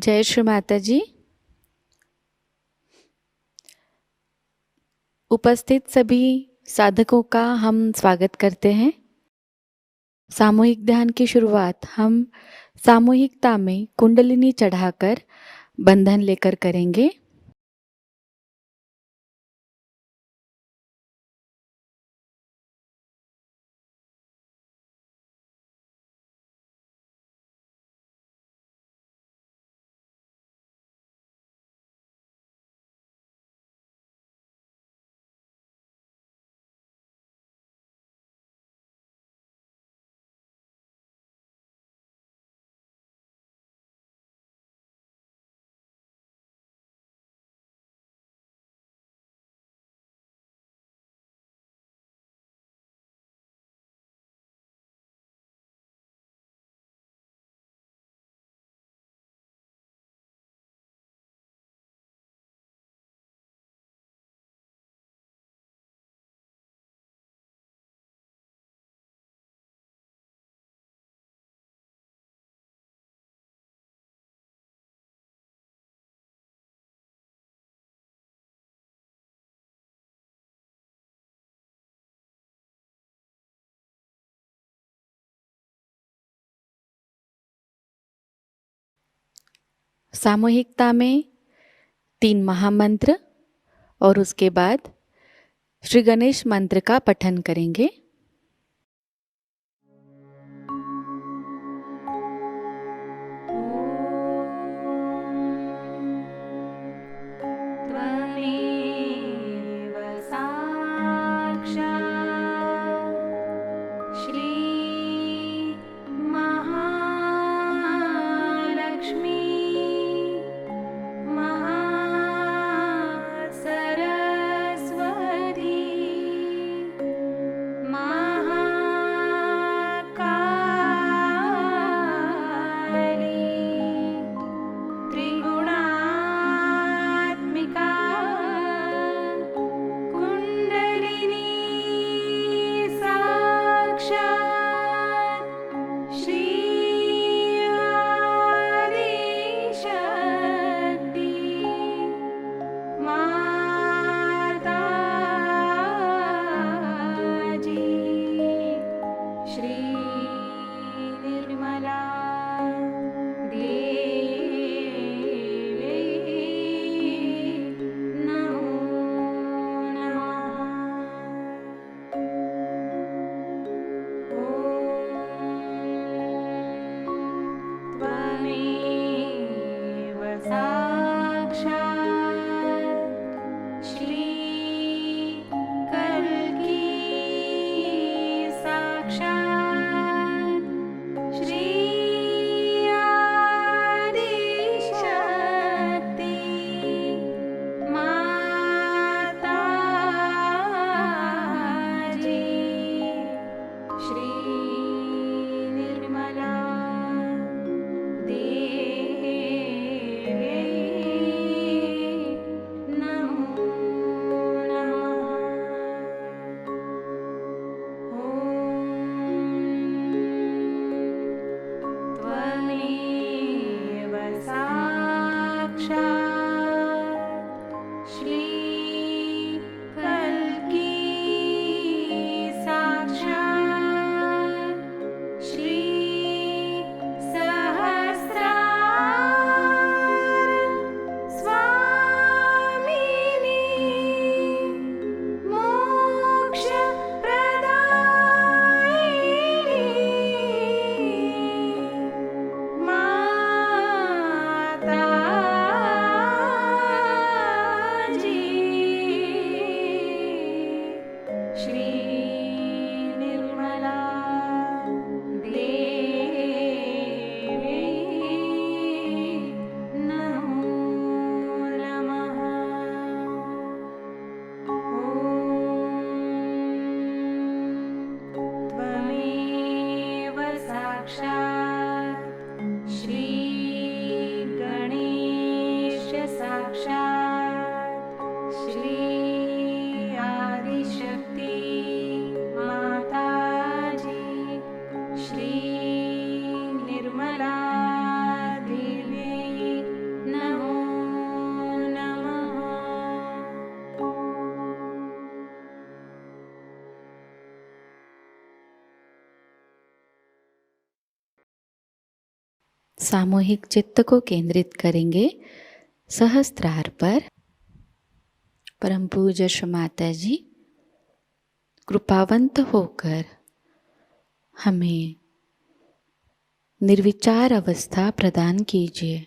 जय श्री माताजी। उपस्थित सभी साधकों का हम स्वागत करते हैं। सामूहिक ध्यान की शुरुआत हम सामूहिकता में कुंडलिनी चढ़ाकर बंधन लेकर करेंगे। सामूहिकता में 3 महामंत्र और उसके बाद श्री गणेश मंत्र का पठन करेंगे। सामूहिक चित्त को केंद्रित करेंगे सहस्त्रार पर। परम पूज्य श्री माता जी कृपावंत होकर हमें निर्विचार अवस्था प्रदान कीजिए।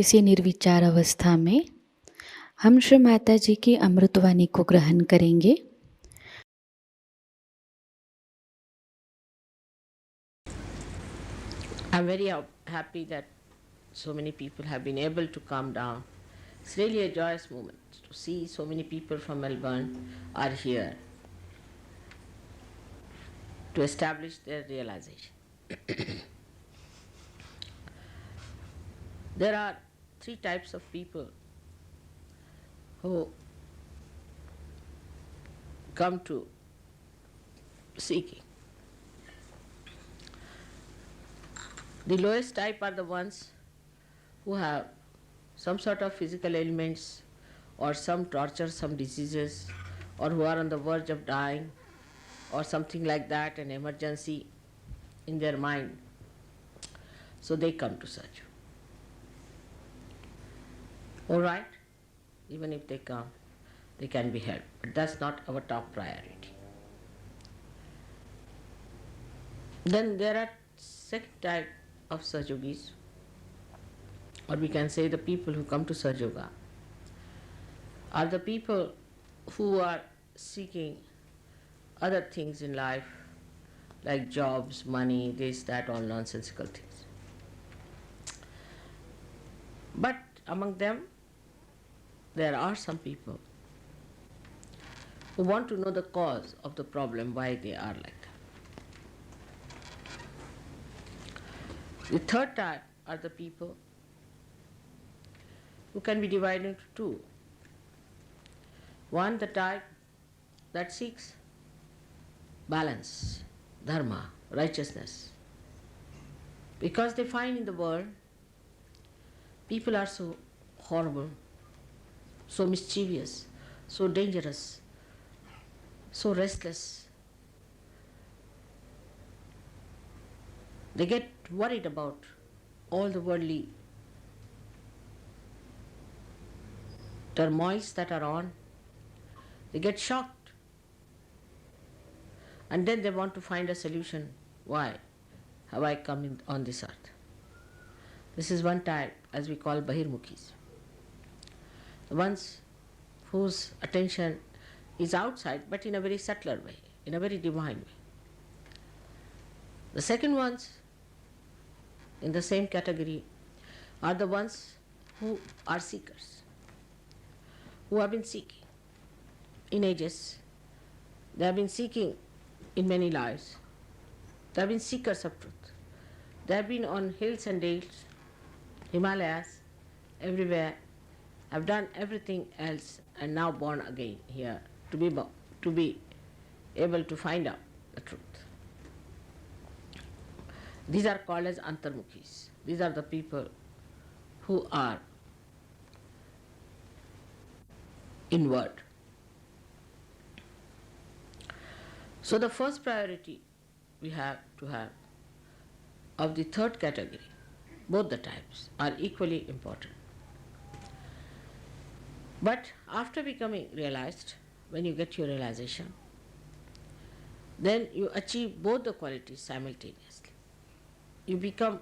इसी निर्विचार अवस्था में हम श्री माता जी की अमृतवाणी को ग्रहण करेंगे। I'm very happy that so many people have been able to come down. It's really a joyous moment to see so many people from Melbourne are here to establish their realization. There are three types of people who come to seeking. The lowest type are the ones who have some sort of physical ailments or some torture, some diseases, or who are on the verge of dying or something like that, an emergency in their mind. So they come to search. All right, even if they come, they can be helped. But that's not our top priority. Then there are second type of Sahajogis, or we can say the people who come to Sahajayoga are the people who are seeking other things in life, like jobs, money, this, that, all nonsensical things. But among them, there are some people who want to know the cause of the problem, why they are like that. The third type are the people who can be divided into two. One, the type that seeks balance, dharma, righteousness. Because they find in the world people are so horrible, so mischievous, so dangerous, so restless. They get worried about all the worldly turmoils that are on. They get shocked. And then they want to find a solution. Why have I come on this earth? This is one type, as we call Bahirmukhis. The ones whose attention is outside, but in a very subtler way, in a very divine way. The second ones in the same category are the ones who are seekers, who have been seeking in ages. They have been seeking in many lives. They have been seekers of truth. They have been on hills and dales, Himalayas, everywhere, have done everything else and now born again here to be able to find out the truth. These are called as Antarmukhis. These are the people who are inward. So the first priority we have to have of the third category, both the types are equally important. But after becoming realized, when you get your realization, then you achieve both the qualities simultaneously. You become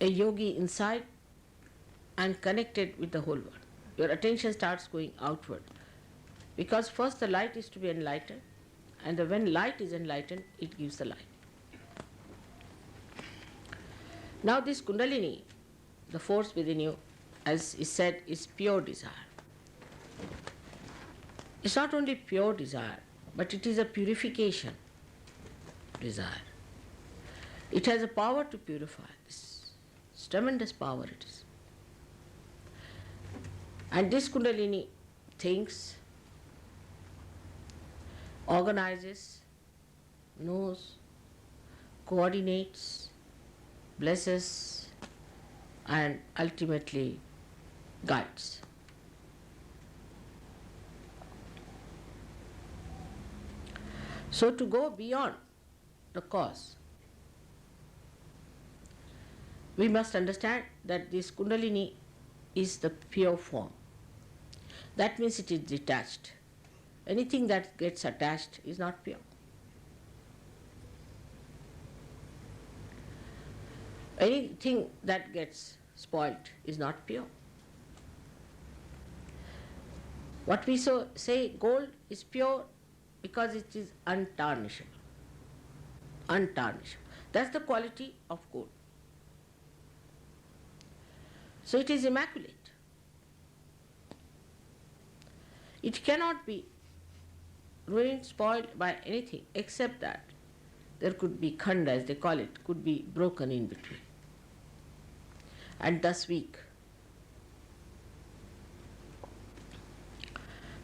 a yogi inside and connected with the whole world. Your attention starts going outward. Because first the light is to be enlightened, and when light is enlightened, it gives the light. Now this Kundalini, the force within you, as is said, is pure desire. It's not only pure desire, but it is a purification desire. It has a power to purify. This tremendous power it is. And this Kundalini thinks, organizes, knows, coordinates, blesses, and ultimately guides. So to go beyond the cause, we must understand that this Kundalini is the pure form. That means it is detached. Anything that gets attached is not pure. Anything that gets spoilt is not pure. What we say gold is pure because it is untarnishable. Untarnishable. That's the quality of gold. So it is immaculate. It cannot be ruined, spoiled by anything except that there could be khanda, as they call it, could be broken in between and thus weak.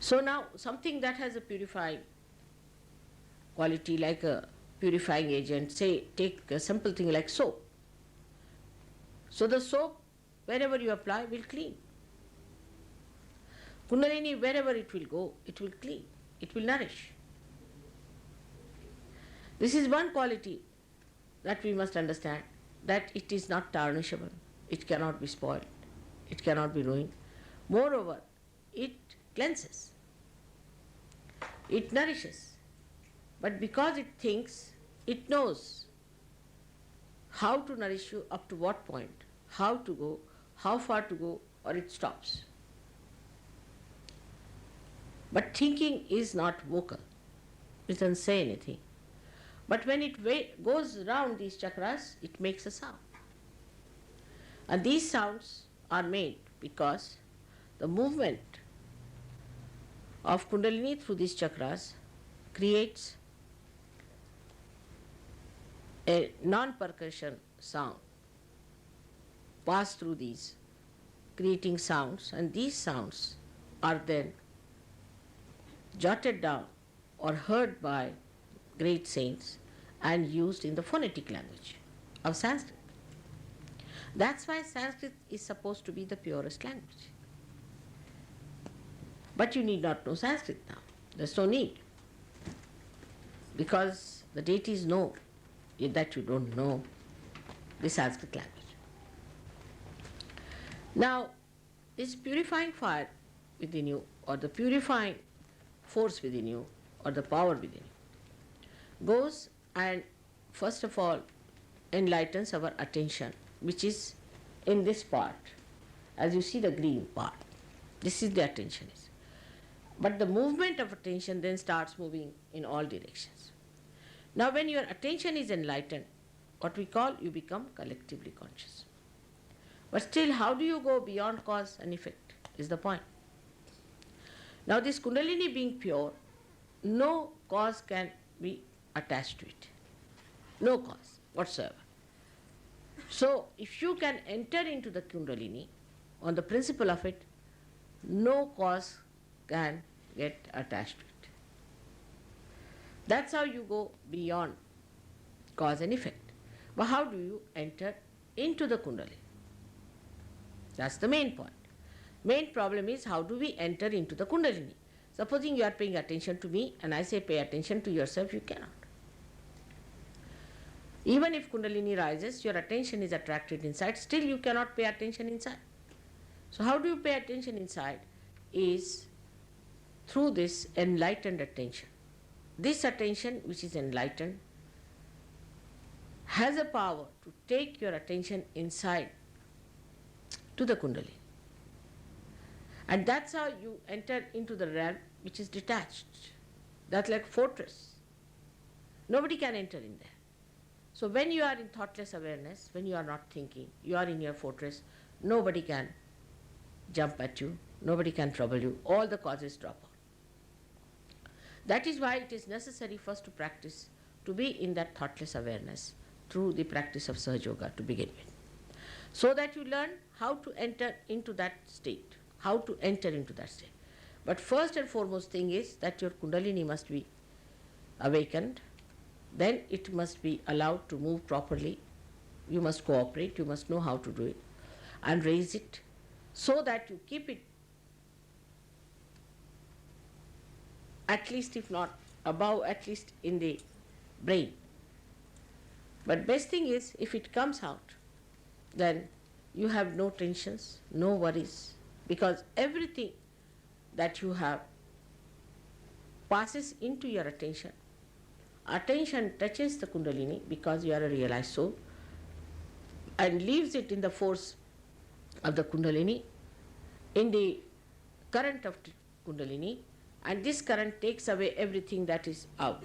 So now something that has a purifying quality, like a purifying agent, say take a simple thing like soap. So the soap, wherever you apply, will clean. Kundalini, wherever it will go, it will clean, it will nourish. This is one quality that we must understand, that it is not tarnishable, it cannot be spoiled. it cannot be ruined. Moreover, it cleanses, it nourishes. But because it thinks, it knows how to nourish you, up to what point, how to go, how far to go, or it stops. But thinking is not vocal, it doesn't say anything. But when it goes around these chakras, it makes a sound. And these sounds are made because the movement of Kundalini through these chakras creates a non-percussion sound pass through these, creating sounds, and these sounds are then jotted down or heard by great saints and used in the phonetic language of Sanskrit. That's why Sanskrit is supposed to be the purest language. But you need not know Sanskrit now. There's no need. Because the deities know that you don't know the Sanskrit language. Now, this purifying fire within you, or the purifying force within you, or the power within you, goes and first of all enlightens our attention, which is in this part. As you see the green part, this is the attention is. But the movement of attention then starts moving in all directions. Now when your attention is enlightened, what we call, you become collectively conscious. But still, how do you go beyond cause and effect is the point. Now this Kundalini being pure, no cause can be attached to it. No cause whatsoever. So if you can enter into the Kundalini on the principle of it, no cause can get attached to it. That's how you go beyond cause and effect. But how do you enter into the Kundalini? That's the main point. Main problem is, how do we enter into the Kundalini? Supposing you are paying attention to me and I say pay attention to yourself, you cannot. Even if Kundalini rises, your attention is attracted inside, still you cannot pay attention inside. So how do you pay attention inside? Is through this enlightened attention. This attention which is enlightened has a power to take your attention inside to the Kundalini. And that's how you enter into the realm which is detached. That's like fortress. Nobody can enter in there. So when you are in thoughtless awareness, when you are not thinking, you are in your fortress, nobody can jump at you, nobody can trouble you, all the causes drop out. That is why it is necessary first to practice, to be in that thoughtless awareness through the practice of Sahajayoga to begin with. So that you learn how to enter into that state, how to enter into that state. But first and foremost thing is that your Kundalini must be awakened, then it must be allowed to move properly. You must cooperate, you must know how to do it and raise it so that you keep it at least, if not above, at least in the brain. But best thing is, if it comes out, then you have no tensions, no worries, because everything that you have passes into your attention. Attention touches the Kundalini because you are a realized soul and leaves it in the force of the Kundalini, in the current of Kundalini, and this current takes away everything that is out.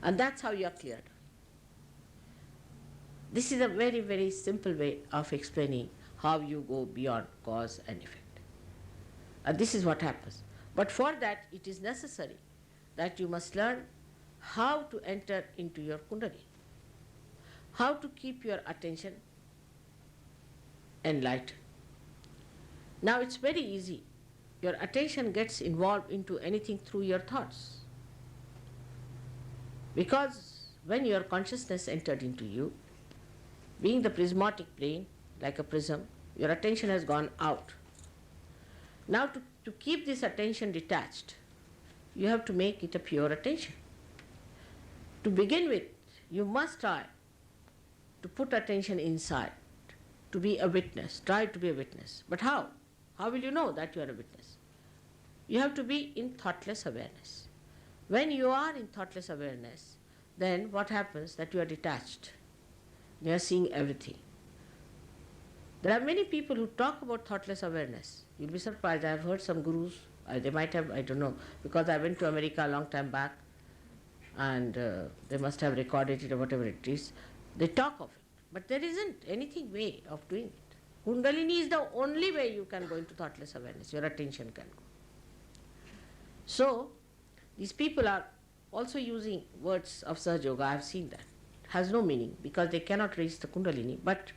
And that's how you are cleared. This is a very, very simple way of explaining how you go beyond cause and effect. And this is what happens. But for that, it is necessary that you must learn how to enter into your Kundalini, how to keep your attention enlightened. Now it's very easy. Your attention gets involved into anything through your thoughts. Because when your consciousness entered into you, being the prismatic plane, like a prism, your attention has gone out. Now to keep this attention detached, you have to make it a pure attention. To begin with, you must try to put attention inside to be a witness. Try to be a witness. But how? How will you know that you are a witness? You have to be in thoughtless awareness. When you are in thoughtless awareness, then what happens? That you are detached. You are seeing everything. There are many people who talk about thoughtless awareness. You'll be surprised. I have heard some gurus, they might have, I don't know, because I went to America a long time back and they must have recorded it or whatever it is. They talk of it. But there isn't anything way of doing it. Kundalini is the only way you can go into thoughtless awareness. Your attention can go. So, these people are also using words of Sahajayoga. I have seen that. It has no meaning because they cannot reach the Kundalini. But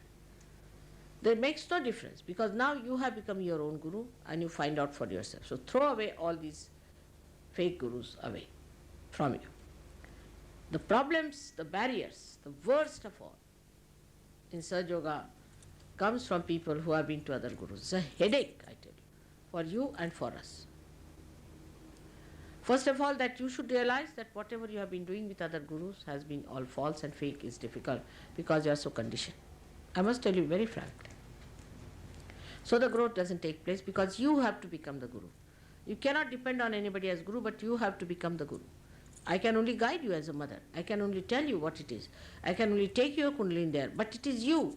that makes no difference because now you have become your own guru and you find out for yourself. So throw away all these fake gurus away from you. The problems, the barriers, the worst of all in Sahajayoga comes from people who have been to other gurus. It's a headache, I tell you, for you and for us. First of all, that you should realize that whatever you have been doing with other gurus has been all false and fake is difficult because you are so conditioned. I must tell you very frankly. So the growth doesn't take place because you have to become the guru. You cannot depend on anybody as guru, but you have to become the guru. I can only guide you as a mother. I can only tell you what it is. I can only take your Kundalini there, but it is you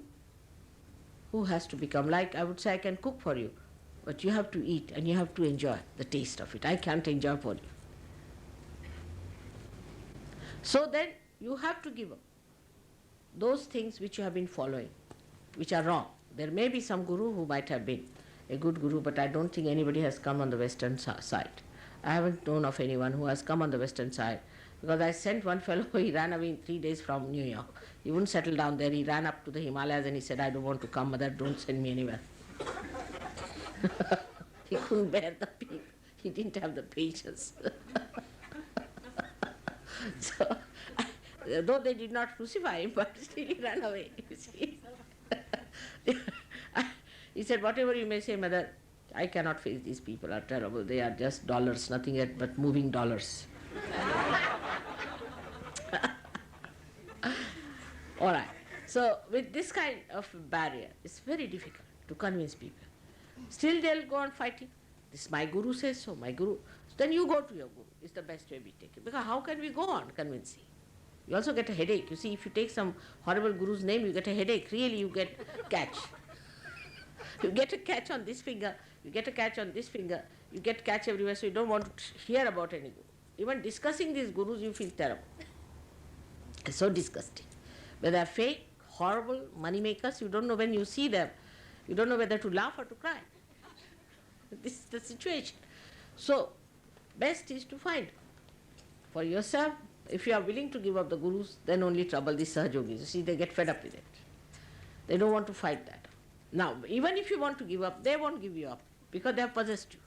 who has to become. Like I would say, I can cook for you, but you have to eat and you have to enjoy the taste of it. I can't enjoy for you. So then you have to give up those things which you have been following, which are wrong. There may be some guru who might have been a good guru, but I don't think anybody has come on the western side. I haven't known of anyone who has come on the western side because I sent one fellow, he ran away in 3 days from New York. He wouldn't settle down there. He ran up to the Himalayas and he said, I don't want to come, mother, don't send me anywhere. He couldn't bear the people. He didn't have the patience. So, though they did not crucify him, but still he ran away, you see. He said, whatever you may say, mother, I cannot face these people, are terrible. They are just dollars, nothing yet but moving dollars. All right. So with this kind of barrier, it's very difficult to convince people. Still they'll go on fighting. This my guru says so, my guru. So then you go to your guru. It's the best way we take it. Because how can we go on convincing? You also get a headache. You see, if you take some horrible guru's name, you get a headache. Really, you get catch. You get a catch on this finger, you get a catch on this finger, you get catch everywhere, so you don't want to hear about any guru. Even discussing these gurus, you feel terrible. It's so disgusting. Whether they're fake, horrible, money makers, you don't know when you see them, you don't know whether to laugh or to cry. This is the situation. So, best is to find for yourself. If you are willing to give up the gurus, then only trouble these Sahajogis. You see, they get fed up with it. They don't want to fight that. Now, even if you want to give up, they won't give you up because they have possessed you.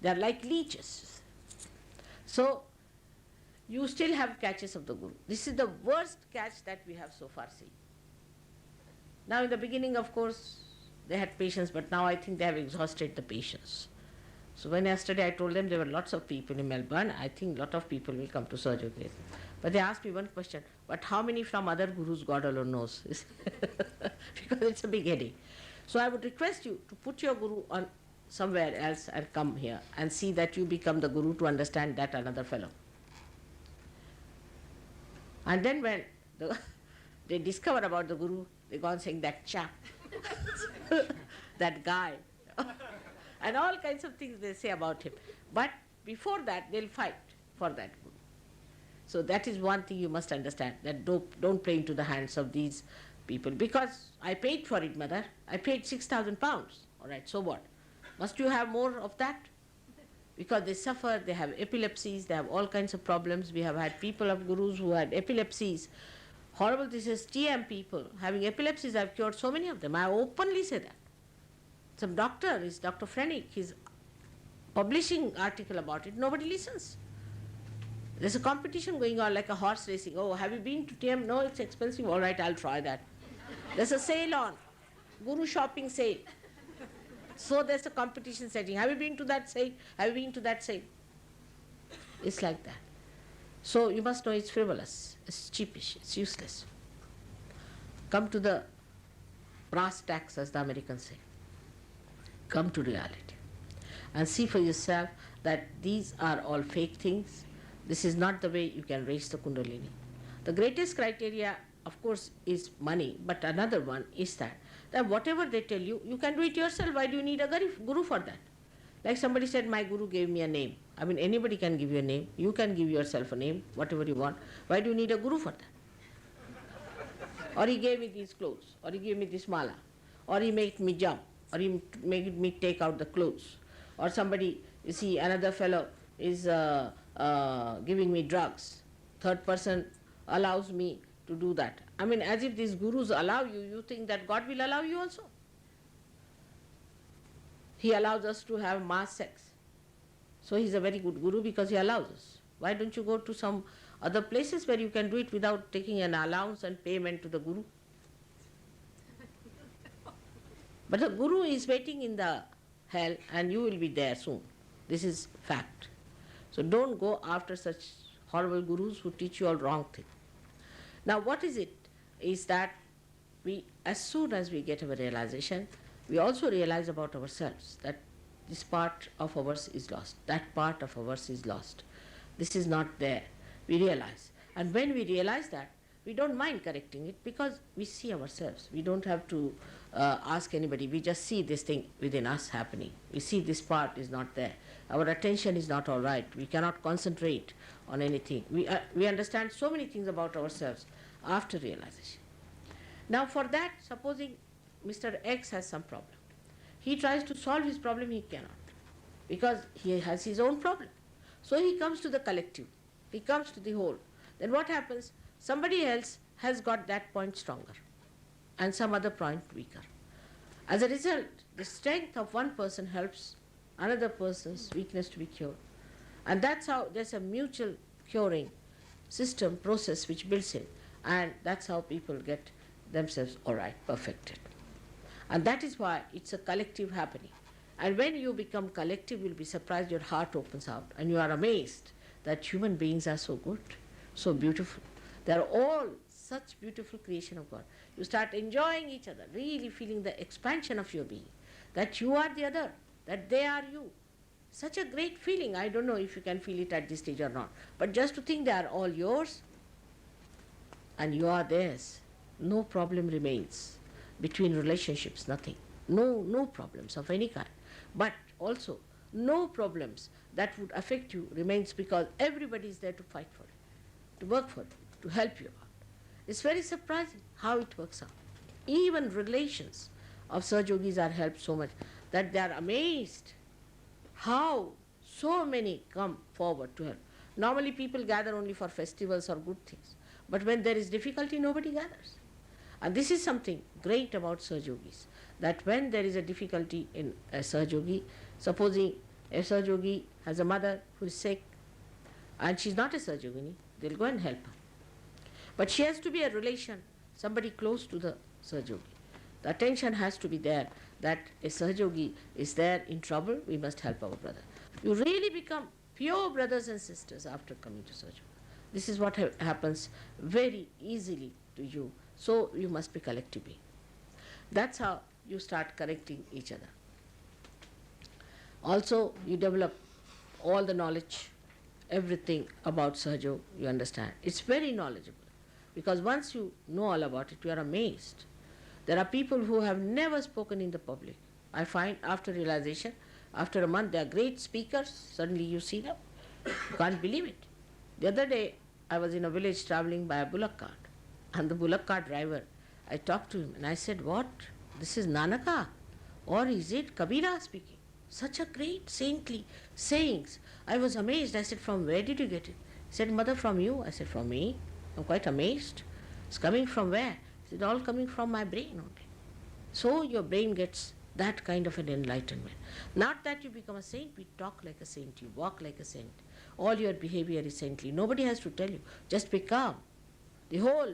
They are like leeches. So, you still have catches of the guru. This is the worst catch that we have so far seen. Now, in the beginning, of course, they had patience, but now I think they have exhausted the patience. So when yesterday I told them there were lots of people in Melbourne, I think a lot of people will come to Sahajayoga. But they asked me one question, but how many from other gurus, God alone knows? Because it's a big headache. So I would request you to put your guru on somewhere else and come here and see that you become the guru to understand that another fellow. And then when they discover about the guru, they go on saying that chap, that guy. And all kinds of things they say about him. But before that, they'll fight for that guru. So that is one thing you must understand, that don't play into the hands of these people. Because I paid for it, mother. I paid 6,000 pounds. All right, so what? Must you have more of that? Because they suffer, they have epilepsies, they have all kinds of problems. We have had people of gurus who had epilepsies. Horrible, this is TM people having epilepsies. I've cured so many of them. I openly say that. Some doctor, is Dr. Frenick, he's publishing article about it, nobody listens. There's a competition going on like a horse racing. Oh, have you been to TM? No, it's expensive. All right, I'll try that. There's a sale on, guru shopping sale. So there's a competition setting. Have you been to that sale? Have you been to that sale? It's like that. So you must know it's frivolous, it's cheapish, it's useless. Come to the brass tacks, as the Americans say. Come to reality and see for yourself that these are all fake things. This is not the way you can raise the Kundalini. The greatest criteria, of course, is money, but another one is that whatever they tell you, you can do it yourself. Why do you need a guru for that? Like somebody said, my guru gave me a name. I mean, anybody can give you a name. You can give yourself a name, whatever you want. Why do you need a guru for that? Or he gave me these clothes, or he gave me this mala, or he made me jump, or he made me take out the clothes, or somebody, you see, another fellow is giving me drugs. Third person allows me to do that. I mean, as if these gurus allow you, you think that God will allow you also. He allows us to have mass sex. So he's a very good guru because he allows us. Why don't you go to some other places where you can do it without taking an allowance and payment to the guru? But the guru is waiting in the hell and you will be there soon. This is fact. So don't go after such horrible gurus who teach you all wrong things. Now what is it? Is that we, as soon as we get our realization, we also realize about ourselves that this part of ours is lost, that part of ours is lost. This is not there. We realize. And when we realize that, we don't mind correcting it because we see ourselves. We don't have to ask anybody. We just see this thing within us happening. We see this part is not there. Our attention is not all right. We cannot concentrate on anything. We understand so many things about ourselves after realization. Now for that, supposing Mr. X has some problem. He tries to solve his problem, he cannot. Because he has his own problem. So he comes to the collective. He comes to the whole. Then what happens? Somebody else has got that point stronger and some other point weaker. As a result, the strength of one person helps another person's weakness to be cured. And that's how there's a mutual curing system, process which builds in. And that's how people get themselves all right, perfected. And that is why it's a collective happening. And when you become collective, you'll be surprised, your heart opens out and you are amazed that human beings are so good, so beautiful. They are all such beautiful creation of God. You start enjoying each other, really feeling the expansion of your being, that you are the other, that they are you. Such a great feeling. I don't know if you can feel it at this stage or not. But just to think they are all yours and you are theirs, no problem remains between relationships, nothing. No problems of any kind. But also, no problems that would affect you remains because everybody is there to fight for it, to work for it, to help you out. It's very surprising how it works out. Even relations of Sahajogis are helped so much that they are amazed how so many come forward to help. Normally people gather only for festivals or good things. But when there is difficulty, nobody gathers. And this is something great about Sahajogis, that when there is a difficulty in a Sahajogi, supposing a Sahajogi has a mother who is sick and she's not a Sahajogini, they'll go and help her. But she has to be a relation, somebody close to the Sahajogi. The attention has to be there that a Sahajogi is there in trouble, we must help our brother. You really become pure brothers and sisters after coming to Sahajoga. This is what happens very easily to you. So you must be collective being. That's how you start correcting each other. Also, you develop all the knowledge, everything about Sahaja, you understand. It's very knowledgeable. Because once you know all about it, you are amazed. There are people who have never spoken in the public. I find after realization, after a month, they are great speakers. Suddenly you see them. You can't believe it. The other day, I was in a village traveling by a bullock cart. And the bullock cart driver, I talked to him and I said, what? This is Nanaka? Or is it Kabira speaking? Such a great saintly sayings. I was amazed. I said, from where did you get it? He said, Mother, from you. I said, from me? I'm quite amazed. It's coming from where? He said, all coming from my brain only. So your brain gets that kind of an enlightenment. Not that you become a saint, we talk like a saint, you walk like a saint. All your behavior is saintly. Nobody has to tell you. Just be calm. The whole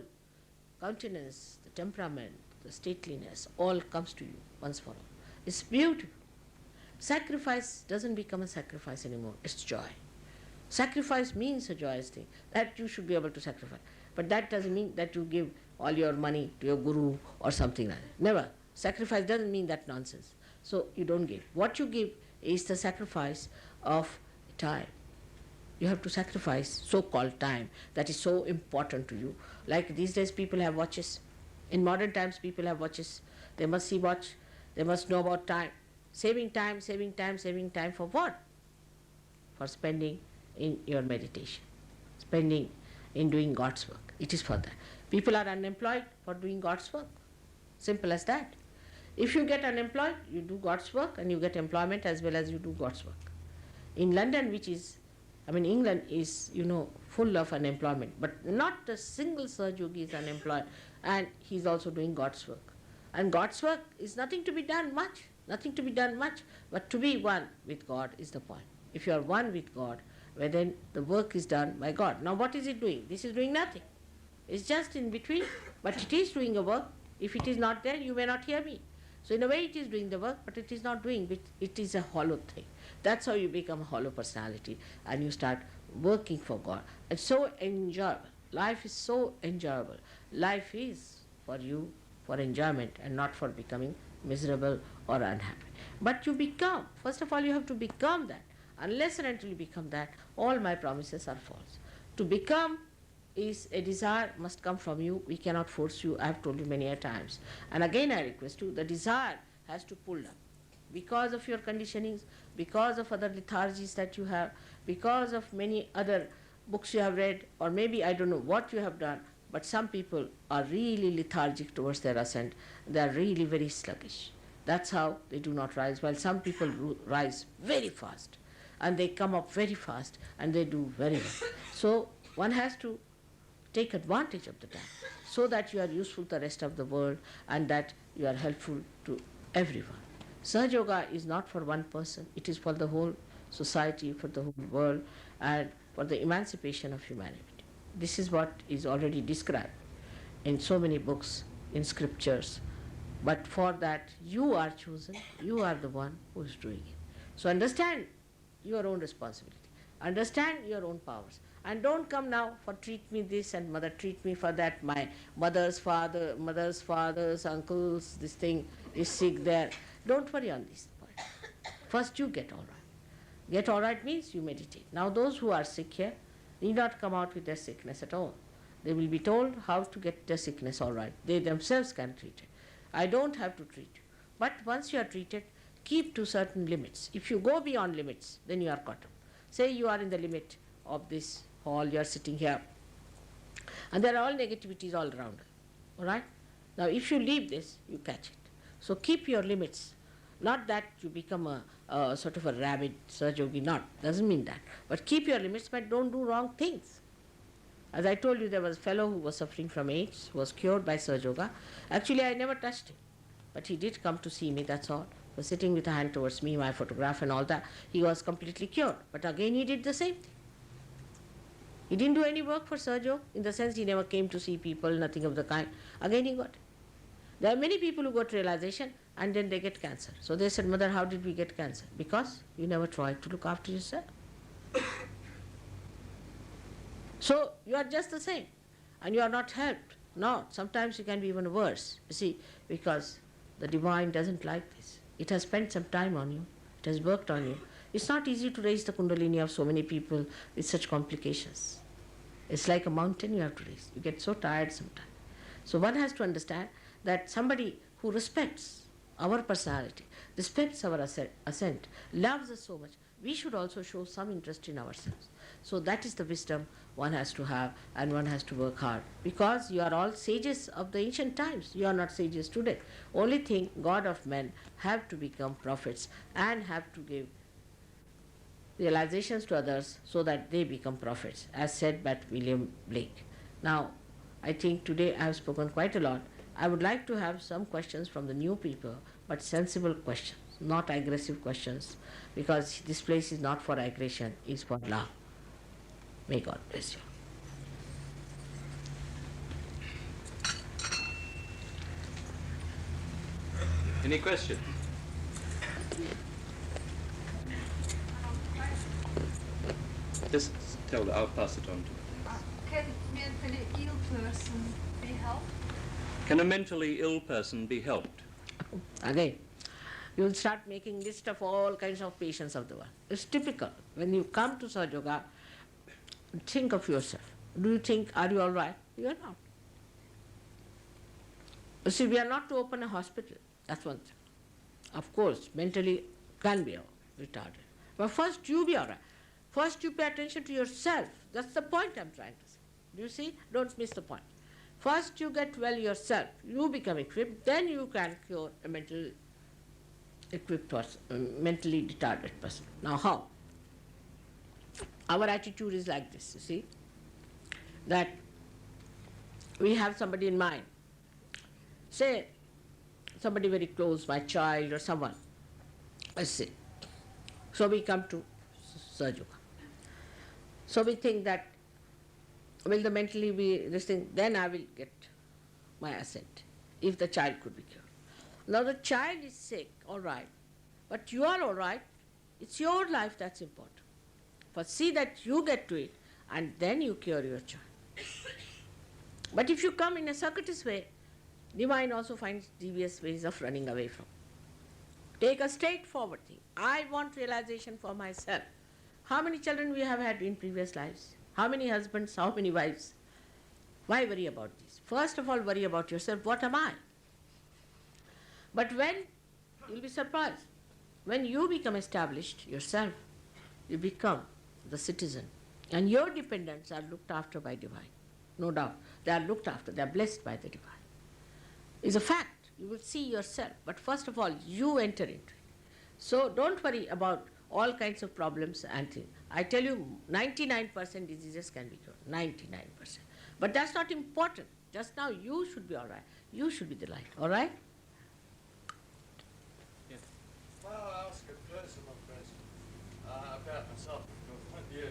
countenance, the temperament, the stateliness, all comes to you once for all. It's beautiful. Sacrifice doesn't become a sacrifice anymore. It's joy. Sacrifice means a joyous thing. That you should be able to sacrifice. But that doesn't mean that you give all your money to your guru or something like that. Never. Sacrifice doesn't mean that nonsense. So you don't give. What you give is the sacrifice of time. You have to sacrifice so-called time that is so important to you. Like these days people have watches. In modern times people have watches. They must see watch. They must know about time. Saving time, saving time, saving time for what? For spending in your meditation. Spending in doing God's work. It is for that. People are unemployed for doing God's work. Simple as that. If you get unemployed, you do God's work and you get employment as well as you do God's work. In London, England is, full of unemployment, but not a single Sahajayogi is unemployed, and he's also doing God's work. And God's work is nothing to be done much, but to be one with God is the point. If you are one with God, well, then the work is done by God. Now what is it doing? This is doing nothing. It's just in between, but it is doing a work. If it is not there, you may not hear me. So in a way it is doing the work, but it is not doing, it is a hollow thing. That's how you become a hollow personality and you start working for God. It's so enjoyable. Life is so enjoyable. Life is for you, for enjoyment and not for becoming miserable or unhappy. But you become, first of all you have to become that. Unless and until you become that, all my promises are false. To become is a desire must come from you. We cannot force you. I have told you many a times. And again I request you, the desire has to pull up. Because of your conditionings, because of other lethargies that you have, because of many other books you have read, or maybe I don't know what you have done, but some people are really lethargic towards their ascent. They are really very sluggish. That's how they do not rise, while some people rise very fast and they come up very fast and they do very well. So one has to take advantage of the time so that you are useful to the rest of the world and that you are helpful to everyone. Sahaja is not for one person, it is for the whole society, for the whole world, and for the emancipation of humanity. This is what is already described in so many books, in scriptures. But for that you are chosen, you are the one who is doing it. So understand your own responsibility, understand your own powers. And don't come now for treat me this and mother treat me for that. My mother's fathers, uncles, this thing is sick there. Don't worry on this point. First you get all right. Get all right means you meditate. Now those who are sick here need not come out with their sickness at all. They will be told how to get their sickness all right. They themselves can treat it. I don't have to treat you. But once you are treated, keep to certain limits. If you go beyond limits, then you are caught up. Say you are in the limit of this hall, you are sitting here, and there are all negativities all around. All right? Now if you leave this, you catch it. So keep your limits. Not that you become a sort of a rabid Sahajayogi, doesn't mean that. But keep your limits, but don't do wrong things. As I told you, there was a fellow who was suffering from AIDS, who was cured by Sahajayoga. Actually, I never touched him, but he did come to see me, that's all. He was sitting with a hand towards me, my photograph and all that. He was completely cured, but again he did the same thing. He didn't do any work for Sahajayoga, in the sense he never came to see people, nothing of the kind. Again he got it. There are many people who got realization and then they get cancer. So they said, Mother, how did we get cancer? Because you never tried to look after yourself. So you are just the same and you are not helped. No, sometimes you can be even worse. You see, because the divine doesn't like this. It has spent some time on you. It has worked on you. It's not easy to raise the Kundalini of so many people with such complications. It's like a mountain you have to raise. You get so tired sometimes. So one has to understand that somebody who respects our personality, respects our ascent, loves us so much, we should also show some interest in ourselves. So that is the wisdom one has to have, and one has to work hard. Because you are all sages of the ancient times. You are not sages today. Only thing, God of men have to become prophets and have to give realizations to others so that they become prophets, as said by William Blake. Now, I think today I have spoken quite a lot. I would like to have some questions from the new people, but sensible questions, not aggressive questions, because this place is not for aggression, it's for love. May God bless you. Any questions? Just tell her, I'll pass it on to her. Can mentally ill person be helped? Can a mentally ill person be helped? Again, you will start making list of all kinds of patients of the world. It's typical. When you come to Sahajayoga, think of yourself. Do you think, are you all right? You are not. You see, we are not to open a hospital. That's one thing. Of course, mentally can be retarded. But first you be all right. First you pay attention to yourself. That's the point I'm trying to say. Do you see? Don't miss the point. First you get well yourself. You become equipped. Then you can cure a mentally equipped person, a mentally retarded person. Now how? Our attitude is like this, you see, that we have somebody in mind. Say, somebody very close, my child or someone, let's say. So we come to Sahajayoga. So we think that, will the mentally be this thing, then I will get my ascent, if the child could be cured. Now the child is sick, all right, but you are all right, it's your life that's important. First see that you get to it, and then you cure your child. But if you come in a circuitous way, the mind also finds devious ways of running away from. Take a straightforward thing. I want realization for myself. How many children we have had in previous lives? How many husbands? How many wives? Why worry about this? First of all, worry about yourself. What am I? But when, you'll be surprised, when you become established yourself, you become the citizen. And your dependents are looked after by divine. No doubt. They are looked after. They are blessed by the divine. It's a fact. You will see yourself. But first of all, you enter into it. So don't worry about all kinds of problems and things. I tell you, 99% diseases can be cured. 99%. But that's not important. Just now you should be all right. You should be the light. All right? Yes. May I ask a personal question about myself, not you?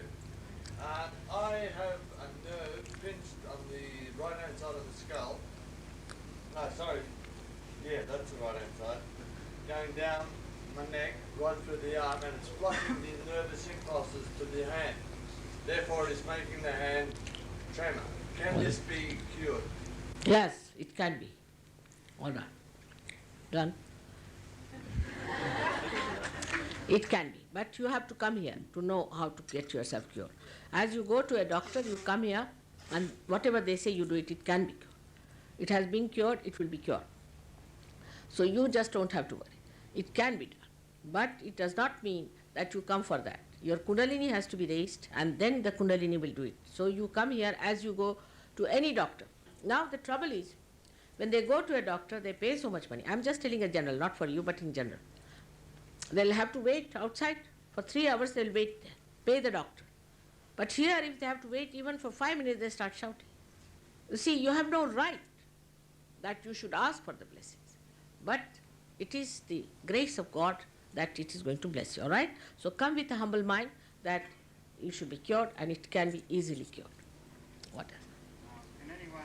I have a nerve pinched on the right-hand side of the skull. No, sorry. Yeah, that's the right-hand side. Going down my neck, right through the arm, and it's blocking the nervous impulses to the hand. Therefore, it is making the hand tremor. Can this be cured? Yes, it can be. All right. Done? It can be. But you have to come here to know how to get yourself cured. As you go to a doctor, you come here, and whatever they say you do it, it can be cured. It has been cured, it will be cured. So you just don't have to worry. It can be done. But it does not mean that you come for that. Your Kundalini has to be raised, and then the Kundalini will do it. So you come here as you go to any doctor. Now the trouble is, when they go to a doctor, they pay so much money. I'm just telling a general, not for you, but in general. They'll have to wait outside for 3 hours, they'll wait there, pay the doctor. But here, if they have to wait even for 5 minutes, they start shouting. You see, you have no right that you should ask for the blessings. But it is the grace of God that it is going to bless you, all right? So come with a humble mind that you should be cured, and it can be easily cured. What else? Can anyone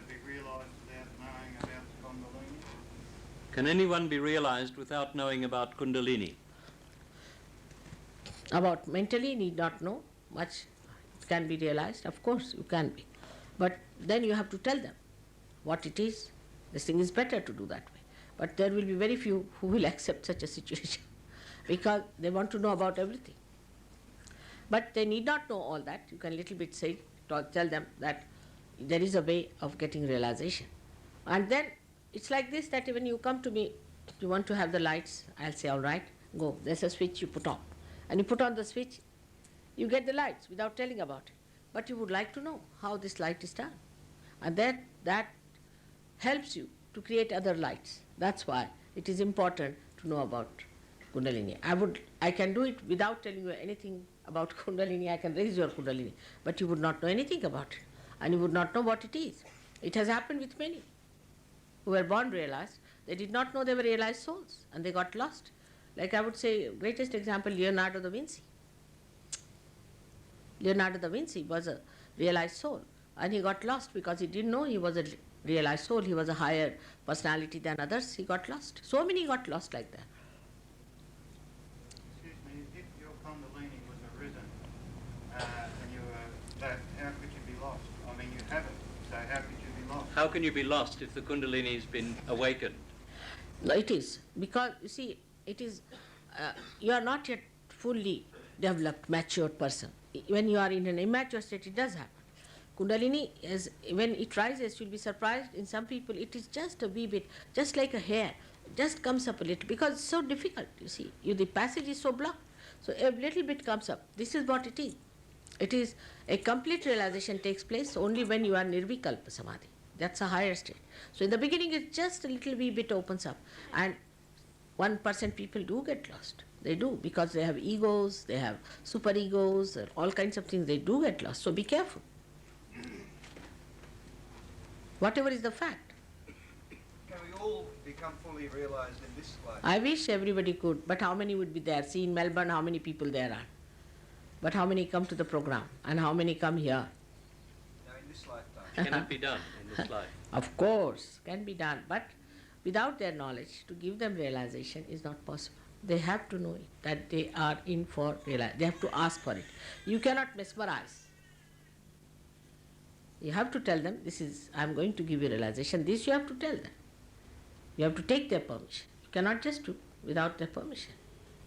be realised without knowing about Kundalini? Can anyone be realized without knowing about Kundalini? About mentally, need not know much. It can be realized, of course you can be. But then you have to tell them what it is. This thing is better to do that way. But there will be very few who will accept such a situation because they want to know about everything. But they need not know all that. You can little bit say, tell them that there is a way of getting realization. And then it's like this, that when you come to me, you want to have the lights, I'll say, all right, go. There's a switch you put on. And you put on the switch, you get the lights without telling about it. But you would like to know how this light is done. And then that helps you to create other lights. That's why it is important to know about Kundalini. I can do it without telling you anything about Kundalini. I can raise your Kundalini. But you would not know anything about it. And you would not know what it is. It has happened with many who were born realized. They did not know they were realized souls, and they got lost. Like I would say, greatest example, Leonardo da Vinci. Leonardo da Vinci was a realized soul, and he got lost because he didn't know he was a realized soul. He was a higher personality than others. He got lost. So many got lost like that. Excuse me, if your Kundalini was arisen and you were that, how could you be lost? I mean, you haven't, so how could you be lost? How can you be lost if the Kundalini has been awakened? No, it is. Because, you see, it is, you are not yet fully developed, matured person. When you are in an immature state, it does happen. Kundalini, is, when it rises, you'll be surprised. In some people, it is just a wee bit, just like a hair, just comes up a little, because it's so difficult, you see. The passage is so blocked. So a little bit comes up. This is what it is. It is a complete realization takes place only when you are nirvikalpa samadhi. That's a higher state. So in the beginning, it's just a little wee bit opens up. And 1% people do get lost. They do, because they have egos, they have super egos, all kinds of things. They do get lost. So be careful. Whatever is the fact. Can we all become fully realized in this life? I wish everybody could, but how many would be there? See, in Melbourne, how many people there are? But how many come to the program? And how many come here? Now, in this lifetime. Can it be done in this life? Of course, can be done, but without their knowledge, to give them realization is not possible. They have to know it, that they are in for realization. They have to ask for it. You cannot mesmerize. You have to tell them, this is, I am going to give you realization. This you have to tell them. You have to take their permission. You cannot just do without their permission.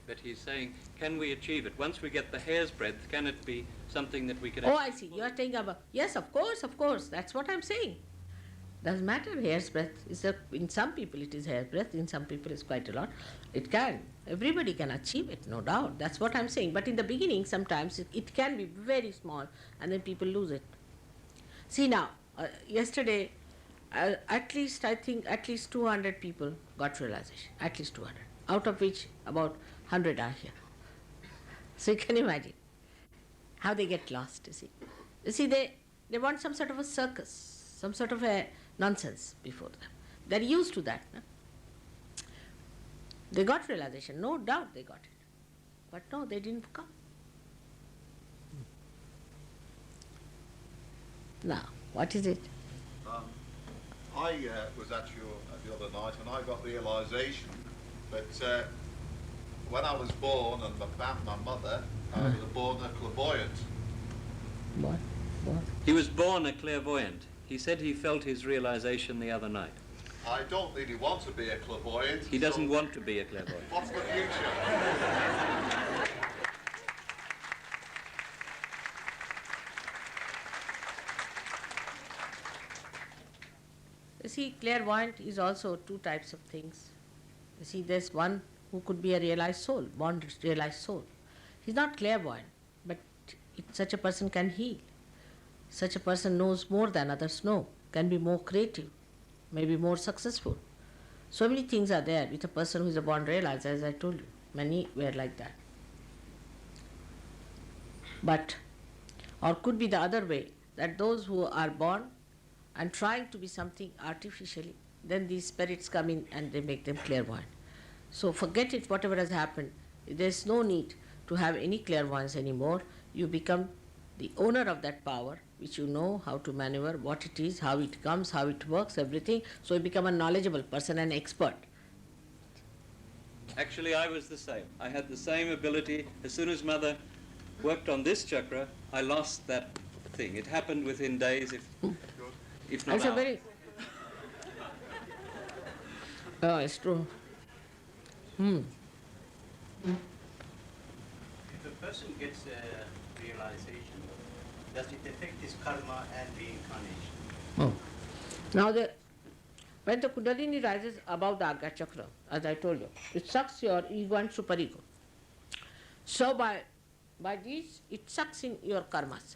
But he's saying, can we achieve it? Once we get the hair's breadth, can it be something that we can Oh, I see. You are saying about, yes, of course. That's what I am saying. Doesn't matter, hair's breadth. In some people it is hair's breadth, in some people it's quite a lot. It can. Everybody can achieve it, no doubt. That's what I am saying. But in the beginning, sometimes it can be very small and then people lose it. See now, yesterday, at least 200 people got realization. At least 200. Out of which about 100 are here. So you can imagine how they get lost, you see. You see, they want some sort of a circus, some sort of a nonsense before them. They're used to that. No? They got realization, no doubt they got it. But no, they didn't come. Now, what is it? I was at the other night and I got realization that when I was born and my mother, I was born a clairvoyant. What? He was born a clairvoyant. He said he felt his realization the other night. I don't really want to be a clairvoyant. He doesn't want to be a clairvoyant. What's the future? You see, clairvoyant is also two types of things. You see, there's one who could be a realized soul, born realized soul. He's not clairvoyant, but such a person can heal. Such a person knows more than others know, can be more creative, maybe more successful. So many things are there with a person who is a born realized, as I told you. Many were like that. But, or could be the other way, that those who are born and trying to be something artificially, then these spirits come in and they make them clairvoyant. So forget it, whatever has happened. There's no need to have any clairvoyance anymore. You become the owner of that power, which you know how to maneuver, what it is, how it comes, how it works, everything. So you become a knowledgeable person, an expert. Actually, I was the same. I had the same ability. As soon as Mother worked on this chakra, I lost that thing. It happened within days, if not That's a hours. very... Oh, it's true. If a person gets a realization, does it affect his karma and reincarnation? Now, when the Kundalini rises above the Agya Chakra, as I told you, it sucks your ego and superego. So by this, it sucks in your karmas.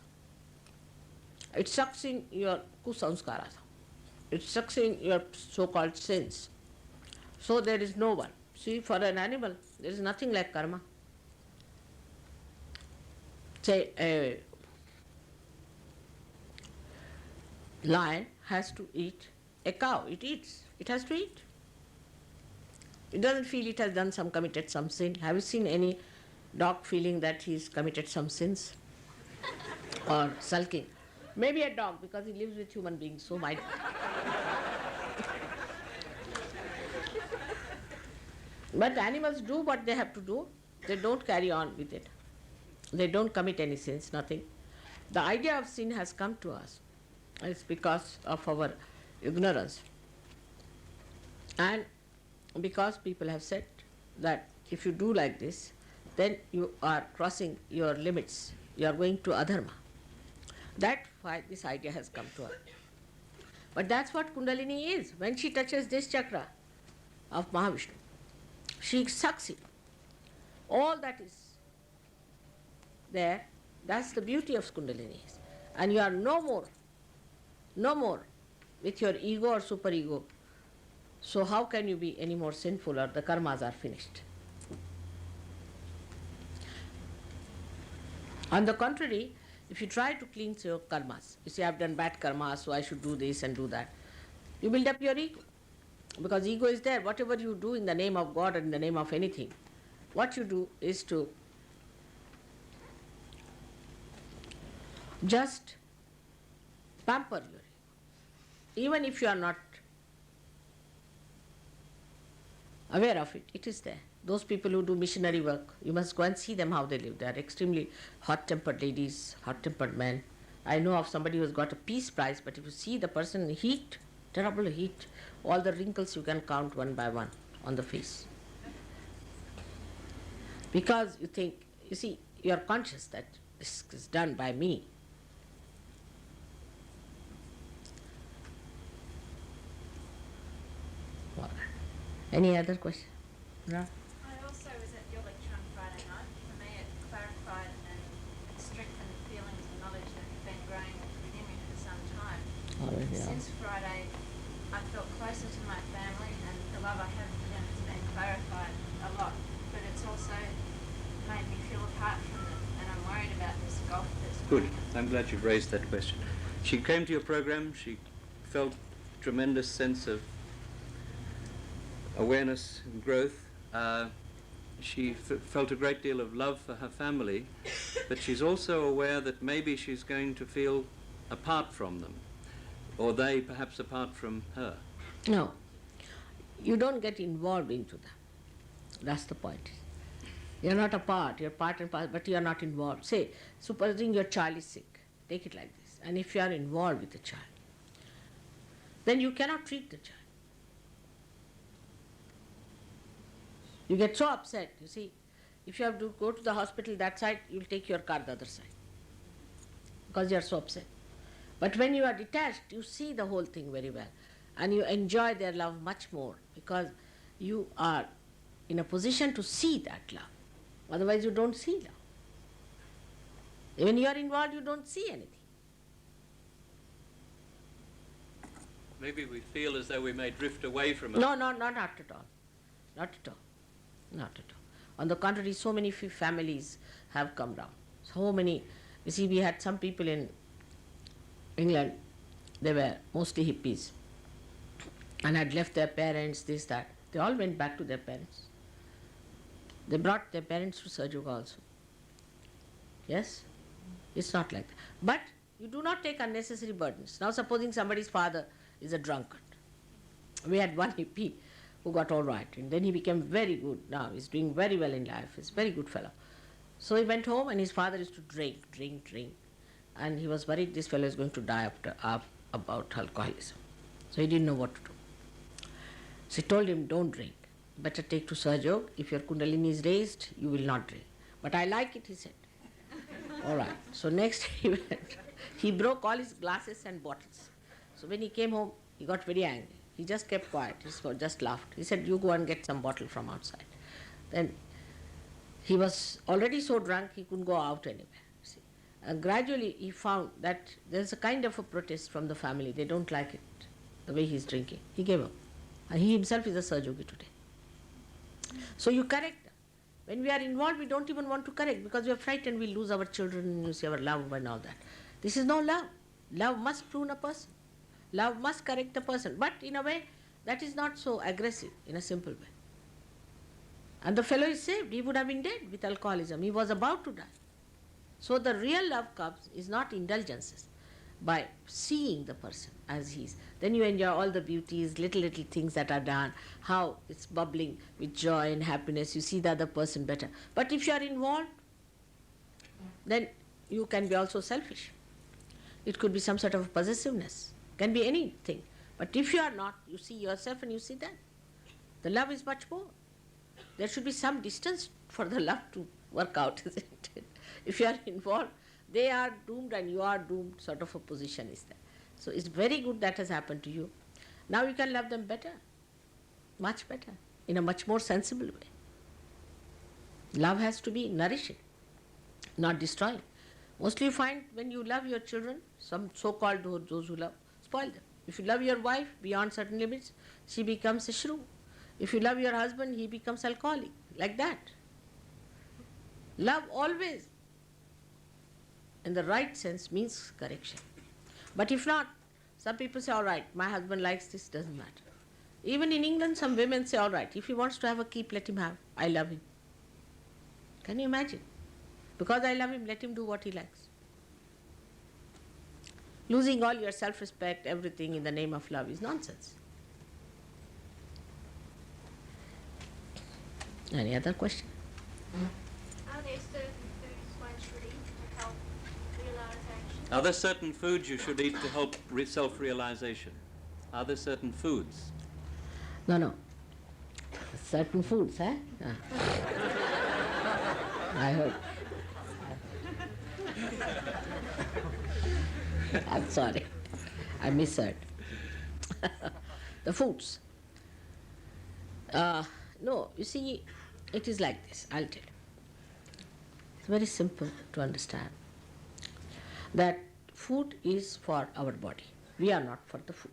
It sucks in your kusamskaras. It sucks in your so-called sins. So there is no one. See, for an animal, there is nothing like karma. Say, a lion has to eat a cow. It eats. It has to eat. It doesn't feel it has committed some sin. Have you seen any dog feeling that he's committed some sins? Or sulking? Maybe a dog, because he lives with human beings, so might. But animals do what they have to do. They don't carry on with it. They don't commit any sins, nothing. The idea of sin has come to us. It's because of our ignorance. And because people have said that if you do like this, then you are crossing your limits, you are going to adharma. That's why this idea has come to her. But that's what Kundalini is. When she touches this chakra of Mahavishnu, she sucks it. All that is there, that's the beauty of Kundalini. And you are no more with your ego or superego. So how can you be any more sinful, or the karmas are finished? On the contrary, if you try to cleanse your karmas, you say, I've done bad karmas, so I should do this and do that, you build up your ego. Because ego is there. Whatever you do in the name of God or in the name of anything, what you do is to just pamper your ego. Even if you are not aware of it, it is there. Those people who do missionary work, you must go and see them how they live. They are extremely hot-tempered ladies, hot-tempered men. I know of somebody who has got a peace prize, but if you see the person in heat, terrible heat, all the wrinkles you can count one by one on the face. Because you think, you see, you are conscious that this is done by me. Well, any other question? No? I also was at your lecture on Friday night. For me, it clarified and strengthened feelings and knowledge that have been growing within me for some time. Since Friday, I felt closer to my family, and the love I have for them has been clarified a lot. But it's also made me feel apart from them, and I'm worried about this gulf that's Good. growing. I'm glad you've raised that question. She came to your program, she felt tremendous sense of awareness and growth. She felt a great deal of love for her family, but she's also aware that maybe she's going to feel apart from them, or they perhaps apart from her. No. You don't get involved into them. That's the point. You're not a part, you're part and part, but you're not involved. Say, supposing your child is sick, take it like this, and if you are involved with the child, then you cannot treat the child. You get so upset, you see. If you have to go to the hospital that side, you'll take your car the other side, because you are so upset. But when you are detached, you see the whole thing very well, and you enjoy their love much more, because you are in a position to see that love. Otherwise you don't see love. When you are involved, you don't see anything. Maybe we feel as though we may drift away from her. No, not at all. Not at all. Not at all. On the contrary, so many families have come down. So many. You see, we had some people in England, they were mostly hippies, and had left their parents, this, that. They all went back to their parents. They brought their parents to Sahajayoga also. Yes? It's not like that. But you do not take unnecessary burdens. Now supposing somebody's father is a drunkard. We had one hippie who got all right, and then he became very good. Now he's doing very well in life. He's a very good fellow. So he went home, and his father used to drink. And he was worried this fellow is going to die about alcoholism. So he didn't know what to do. So he told him, don't drink. Better take to Sahajayoga. If your Kundalini is raised, you will not drink. But I like it, he said. All right. So next he went. He broke all his glasses and bottles. So when he came home, he got very angry. He just kept quiet. He just laughed. He said, you go and get some bottle from outside. Then he was already so drunk he couldn't go out anywhere. See. And gradually he found that there's a kind of a protest from the family. They don't like it, the way he's drinking. He gave up. And he himself is a Sahajayogi today. So you correct them. When we are involved, we don't even want to correct, because we are frightened we lose our children, you see, our love and all that. This is no love. Love must prune a person. Love must correct a person. But in a way, that is not so aggressive, in a simple way. And the fellow is saved. He would have been dead with alcoholism. He was about to die. So the real love comes is not indulgences, by seeing the person as he is. Then you enjoy all the beauties, little things that are done, how it's bubbling with joy and happiness. You see the other person better. But if you are involved, then you can be also selfish. It could be some sort of possessiveness. Can be anything. But if you are not, you see yourself and you see them. The love is much more. There should be some distance for the love to work out, isn't it? If you are involved, they are doomed and you are doomed, sort of a position is there. So it's very good that has happened to you. Now you can love them better, much better, in a much more sensible way. Love has to be nourishing, not destroying. Mostly you find when you love your children, some so-called those who love, spoil them. If you love your wife beyond certain limits, she becomes a shrew. If you love your husband, he becomes alcoholic, like that. Love always, in the right sense, means correction. But if not, some people say, all right, my husband likes this, doesn't matter. Even in England, some women say, all right, if he wants to have a keep, let him have. I love him. Can you imagine? Because I love him, let him do what he likes. Losing all your self-respect, everything in the name of love is nonsense. Any other question? Are there certain foods one should eat to help realization? Are there certain foods you should eat to help self-realization? Are there certain foods? No. Certain foods, eh? I heard. I'm sorry. I misheard. The foods. No, you see, it is like this, I'll tell you. It's very simple to understand that food is for our body. We are not for the food.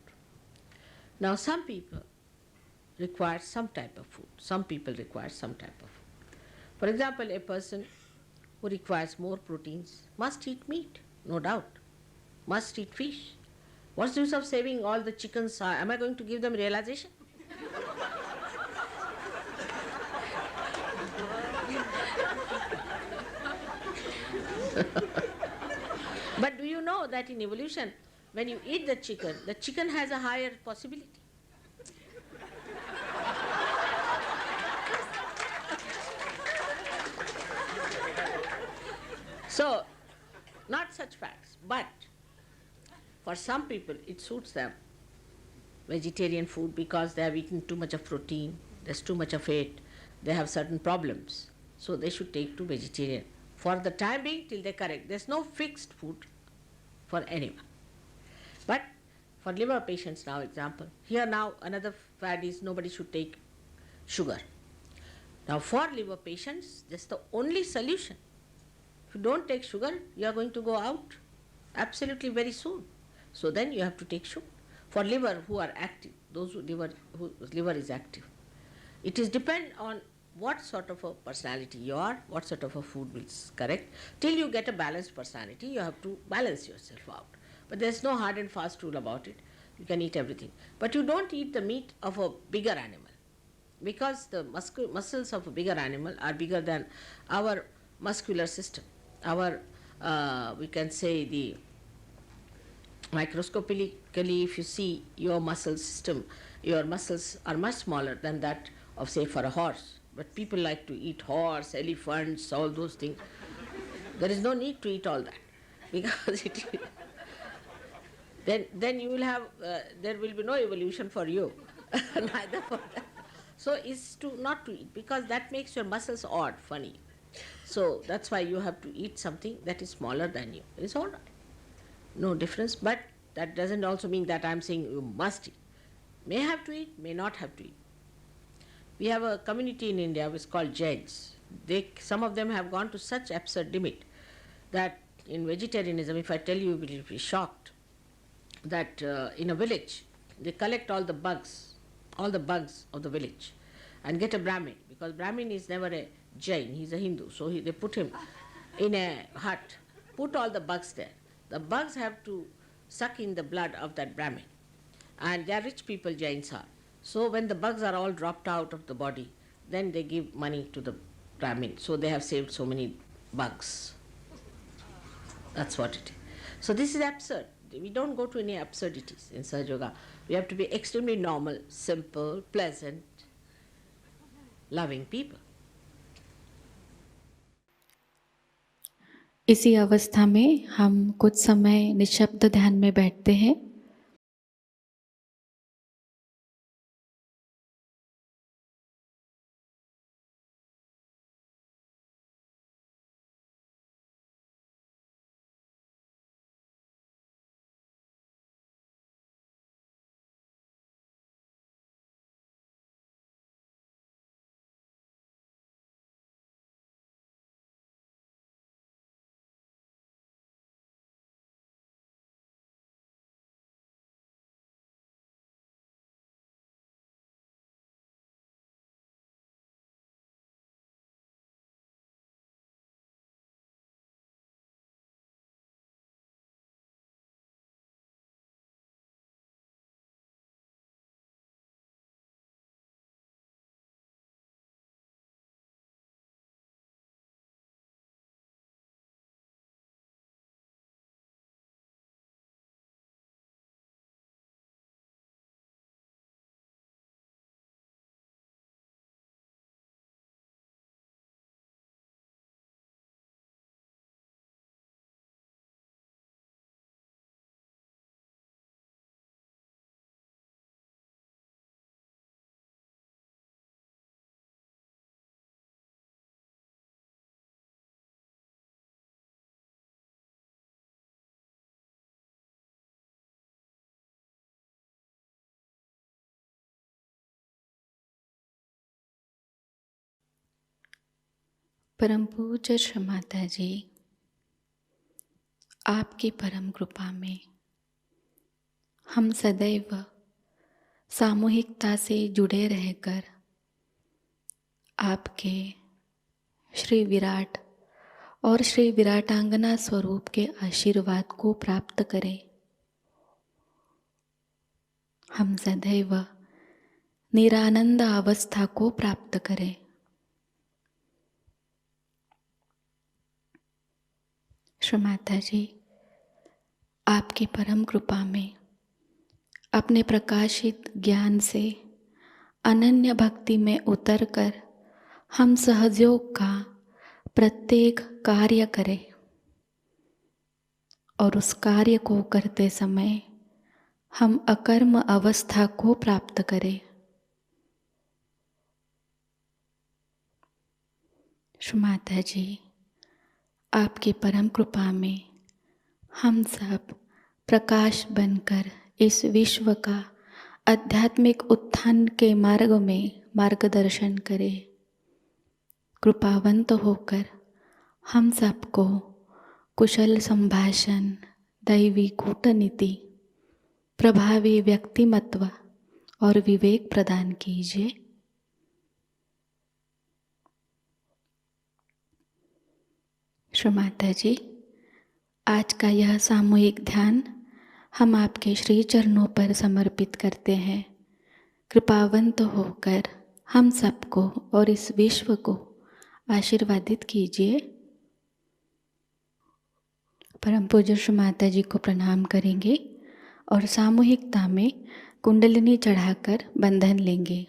Now, some people require some type of food. Some people require some type of food. For example, a person who requires more proteins must eat meat, no doubt. Must eat fish. What's the use of saving all the chickens? Am I going to give them realization? But do you know that in evolution, when you eat the chicken has a higher possibility. So, not such facts, but for some people it suits them, vegetarian food, because they have eaten too much of protein, there's too much of it, they have certain problems, so they should take to vegetarian. For the time being, till they correct, there's no fixed food for anyone. But for liver patients now, example, here now another fad is nobody should take sugar. Now for liver patients, that's the only solution. If you don't take sugar, you are going to go out absolutely very soon. So then you have to take sugar. For liver who are active, those whose liver is active, it is depend on what sort of a personality you are, what sort of a food will correct. Till you get a balanced personality, you have to balance yourself out. But there's no hard and fast rule about it. You can eat everything. But you don't eat the meat of a bigger animal, because the muscles of a bigger animal are bigger than our muscular system. Our, we can say, the microscopically, if you see your muscle system, your muscles are much smaller than that of, say, for a horse. But people like to eat horse, elephants, all those things. There is no need to eat all that, because then you will have, there will be no evolution for you, neither for them. So it's not to eat, because that makes your muscles odd, funny. So that's why you have to eat something that is smaller than you. It's all right. No difference, but that doesn't also mean that I'm saying you must eat. May have to eat, may not have to eat. We have a community in India which is called Jains. Some of them have gone to such absurd limit that in vegetarianism, if I tell you, you will be shocked, that in a village, they collect all the bugs of the village and get a Brahmin, because Brahmin is never a Jain, he's a Hindu. So they put him in a hut, put all the bugs there. The bugs have to suck in the blood of that Brahmin. And they are rich people, Jains are. So when the bugs are all dropped out of the body, then they give money to the Brahmin. So they have saved so many bugs. That's what it is. So this is absurd. We don't go to any absurdities in Sahajayoga. We have to be extremely normal, simple, pleasant, loving people. इसी अवस्था में हम कुछ समय निशब्द ध्यान में बैठते हैं। परम पूज्य श्री माता जी, आपकी परम कृपा में हम सदैव सामूहिकता से जुड़े रहकर आपके श्री विराट और श्री विराटांगना स्वरूप के आशीर्वाद को प्राप्त करें। हम सदैव निरानंद अवस्था को प्राप्त करें। श्री माता जी, आपकी परम कृपा में अपने प्रकाशित ज्ञान से अनन्य भक्ति में उतरकर हम सहजयोग का प्रत्येक कार्य करें और उस कार्य को करते समय हम अकर्म अवस्था को प्राप्त करें। श्री माता जी, आपकी परम कृपा में हम सब प्रकाश बनकर इस विश्व का आध्यात्मिक उत्थान के मार्ग में मार्गदर्शन करें। कृपावंत होकर हम सबको कुशल संभाषण, दैवी कूटनीति, प्रभावी व्यक्तिमत्व और विवेक प्रदान कीजिए। श्री माता जी, आज का यह सामूहिक ध्यान हम आपके श्री चरणों पर समर्पित करते हैं। कृपावंत होकर हम सबको और इस विश्व को आशीर्वादित कीजिए। परम पूज्य श्री माता जी को प्रणाम करेंगे और सामूहिकता में कुंडलिनी चढ़ाकर बंधन लेंगे।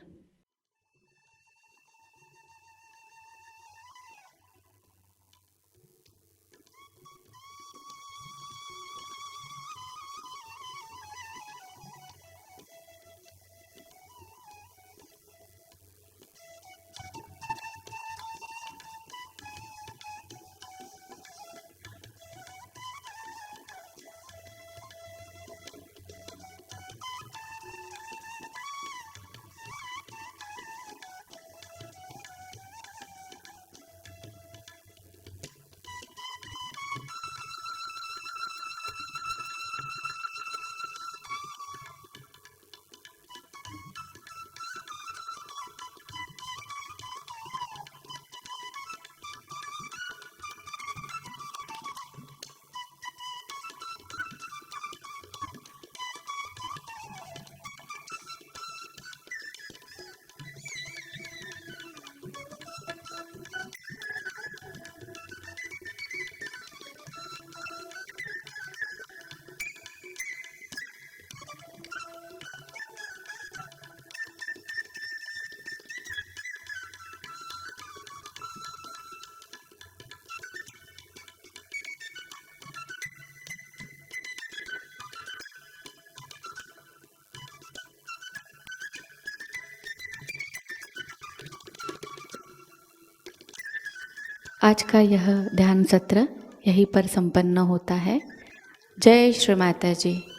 आज का यह ध्यान सत्र यहीं पर संपन्न होता है। जय श्री माता जी।